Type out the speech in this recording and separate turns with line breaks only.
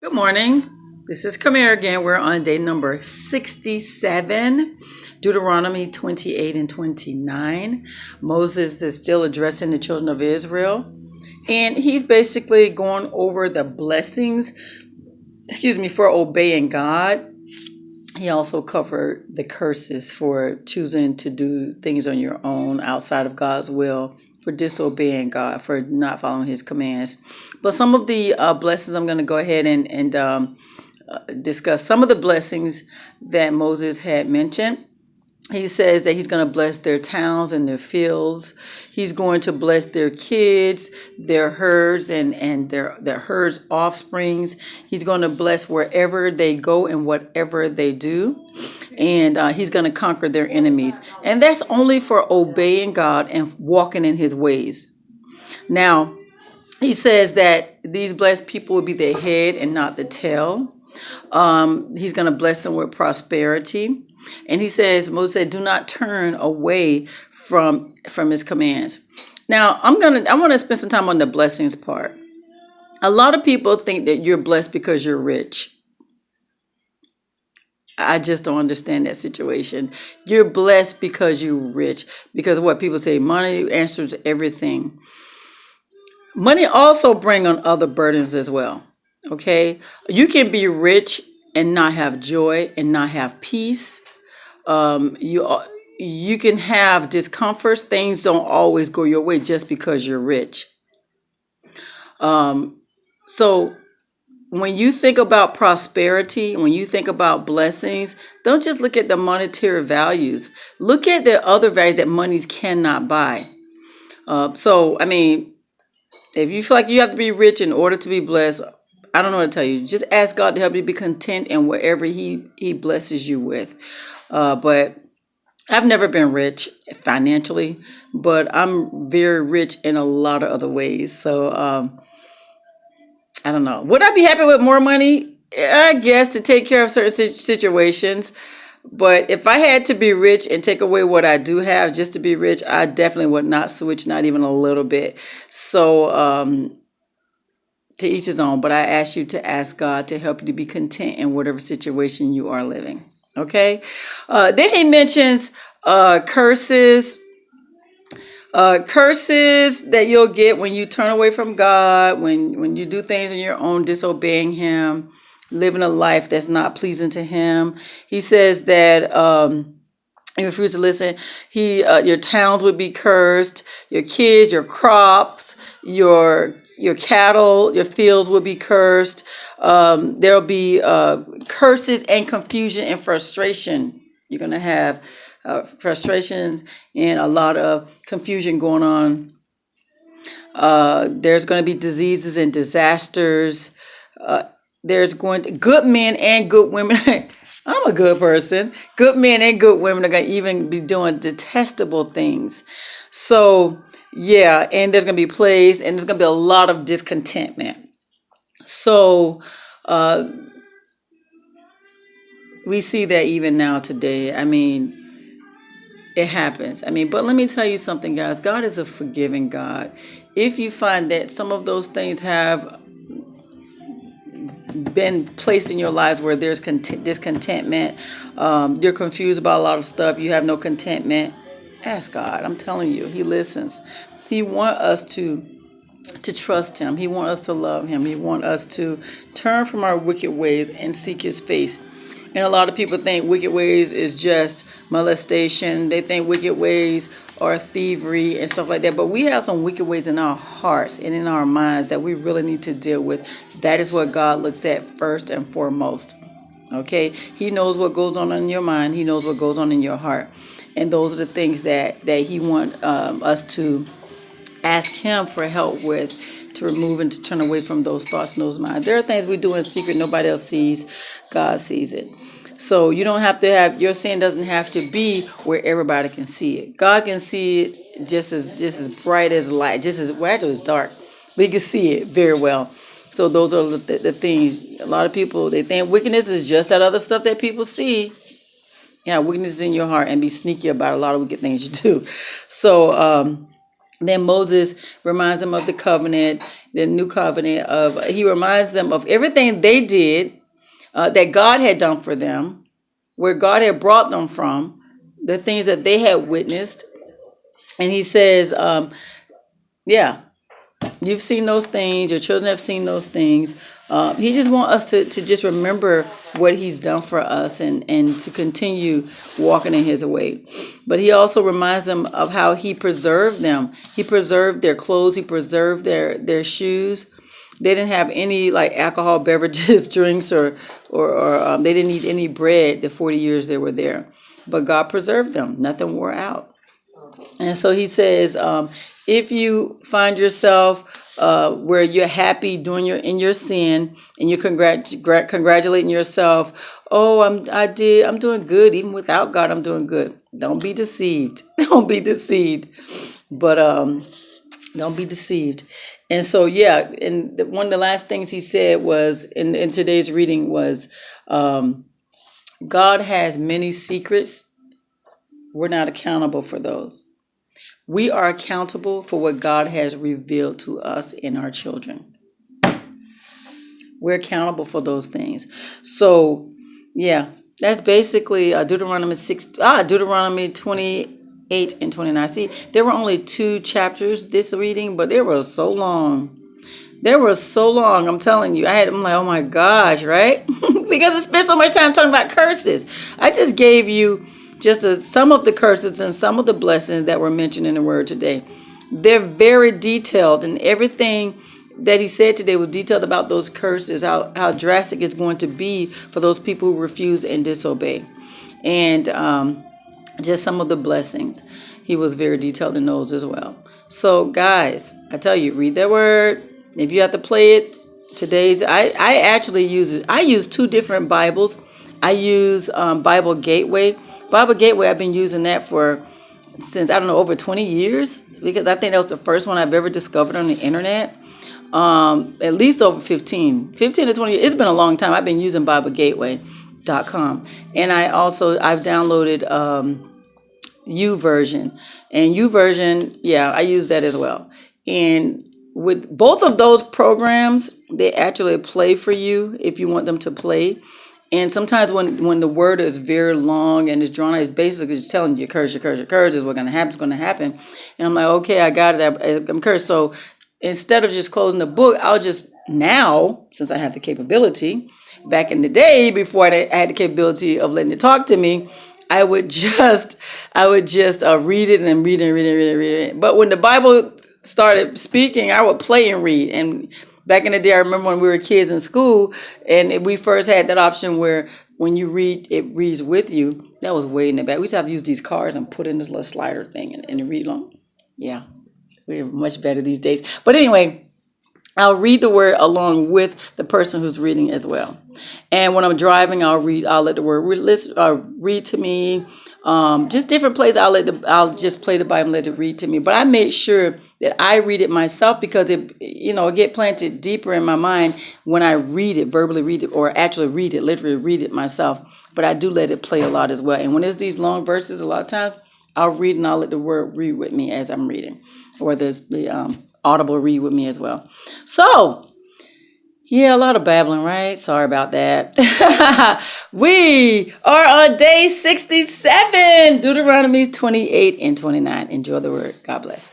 Good morning. This is Kamera again. We're on day number 67, Deuteronomy 28 and 29. Moses is still addressing the children of Israel, and he's basically going over the blessings, for obeying God. He also covered the curses for choosing to do things on your own outside of God's will, for disobeying God, for not following his commands. But some of the blessings, I'm going to go ahead and discuss some of the blessings that Moses had mentioned. He says that he's going to bless their towns and their fields. He's going to bless their kids, their herds, and their herds' offsprings. He's going to bless wherever they go and whatever they do. And he's going to conquer their enemies. And that's only for obeying God and walking in his ways. Now, he says that these blessed people will be the head and not the tail. He's going to bless them with prosperity. And he says, Moses said, do not turn away from his commands. Now, I want to spend some time on the blessings part. A lot of people think that you're blessed because you're rich. I just don't understand that situation. You're blessed because you're rich. Because of what people say, money answers everything. Money also brings on other burdens as well. Okay? You can be rich and not have joy and not have peace. You can have discomforts. Things don't always go your way just because you're rich. So when you think about prosperity, when you think about blessings, don't just look at the monetary values. Look at the other values that monies cannot buy. If you feel like you have to be rich in order to be blessed, I don't know what to tell you. Just ask God to help you be content in whatever He blesses you with. But I've never been rich financially, but I'm very rich in a lot of other ways. So I don't know. Would I be happy with more money? I guess, to take care of certain situations. But if I had to be rich and take away what I do have just to be rich, I definitely would not switch, not even a little bit. So to each his own. But I ask you to ask God to help you to be content in whatever situation you are living. Okay. Then he mentions curses. Curses that you'll get when you turn away from God, when you do things on your own, disobeying him, living a life that's not pleasing to him. He says that if you refuse to listen, your towns would be cursed, your kids, your crops, your cattle, your fields will be cursed. There'll be curses and confusion and frustration. You're going to have frustrations and a lot of confusion going on. There's going to be diseases and disasters. There's going to good men and good women. I'm a good person. Good men and good women are going to even be doing detestable things. So, yeah, and there's going to be plagues, and there's going to be a lot of discontentment. So, we see that even now today. It happens. But let me tell you something, guys. God is a forgiving God. If you find that some of those things have been placed in your lives where there's discontentment, you're confused about a lot of stuff, you have no contentment, ask God. I'm telling you, he listens. He wants us to trust him. He wants us to love him. He wants us to turn from our wicked ways and seek his face. And a lot of people think wicked ways is just molestation. They think wicked ways are thievery and stuff like that. But we have some wicked ways in our hearts and in our minds that we really need to deal with. That is what God looks at first and foremost. Okay? He knows what goes on in your mind. He knows what goes on in your heart. And those are the things that he wants us to ask him for help with, to remove and to turn away from those thoughts and those minds. There are things we do in secret nobody else sees. God sees it. So you don't have to have, your sin doesn't have to be where everybody can see it. God can see it just as bright as light, actually it's dark, but he can see it very well. So those are the things. A lot of people, they think wickedness is just that other stuff that people see. Yeah, wickedness is in your heart, and be sneaky about a lot of wicked things you do. So Then Moses reminds them of the covenant, the new covenant he reminds them of everything they did, that God had done for them, where God had brought them from, the things that they had witnessed. And he says, yeah, you've seen those things, your children have seen those things. He just wants us to just remember what he's done for us and to continue walking in his way. But he also reminds them of how he preserved them. He preserved their clothes. He preserved their shoes. They didn't have any like alcohol beverages, drinks, or they didn't eat any bread the 40 years they were there. But God preserved them. Nothing wore out. And so he says, if you find yourself where you're happy doing in your sin and you're congratulating yourself, oh, I'm doing good. Even without God, I'm doing good. Don't be deceived. Don't be deceived. But don't be deceived. And so, yeah, and one of the last things he said was in today's reading was, God has many secrets. We're not accountable for those. We are accountable for what God has revealed to us in our children. We're accountable for those things. So, yeah, that's basically Deuteronomy 28 and 29. See, there were only 2 chapters this reading, but they were so long. They were so long, I'm telling you. I'm like, oh my gosh, right? Because I spent so much time talking about curses. I just gave you just some of the curses and some of the blessings that were mentioned in the word today. They're very detailed, and everything that he said today was detailed about those curses, how drastic it's going to be for those people who refuse and disobey. And just some of the blessings. He was very detailed in those as well. So guys, I tell you, read that word. If you have to play it, I use 2 different Bibles. I use Bible Gateway. Bible Gateway, I've been using that since, I don't know, over 20 years. Because I think that was the first one I've ever discovered on the internet. At least over 15 to 20 years. It's been a long time. I've been using BibleGateway.com. And I've downloaded YouVersion. And YouVersion, yeah, I use that as well. And with both of those programs, they actually play for you if you want them to play. And sometimes when the word is very long and it's drawn out, it's basically just telling you, curse is what's going to happen, it's going to happen. And I'm like, okay, I got it, I'm cursed. So instead of just closing the book, I'll just now, since I have the capability, back in the day before I had the capability of letting it talk to me, I would just read it and read it. But when the Bible started speaking, I would play and read. And back in the day, I remember when we were kids in school, and we first had that option where when you read, it reads with you. That was way in the back. We used to have to use these cards and put in this little slider thing and read along. Yeah, we're much better these days. But anyway, I'll read the word along with the person who's reading as well. And when I'm driving, I'll let the word read to me. Just different places. I'll just play the Bible and let it read to me. But I made sure that I read it myself because it get planted deeper in my mind when I read it, verbally read it, or actually read it, literally read it myself. But I do let it play a lot as well. And when it's these long verses, a lot of times I'll read and I'll let the word read with me as I'm reading, or the audible read with me as well. So, yeah, a lot of babbling, right? Sorry about that. We are on day 67, Deuteronomy 28 and 29. Enjoy the word. God bless.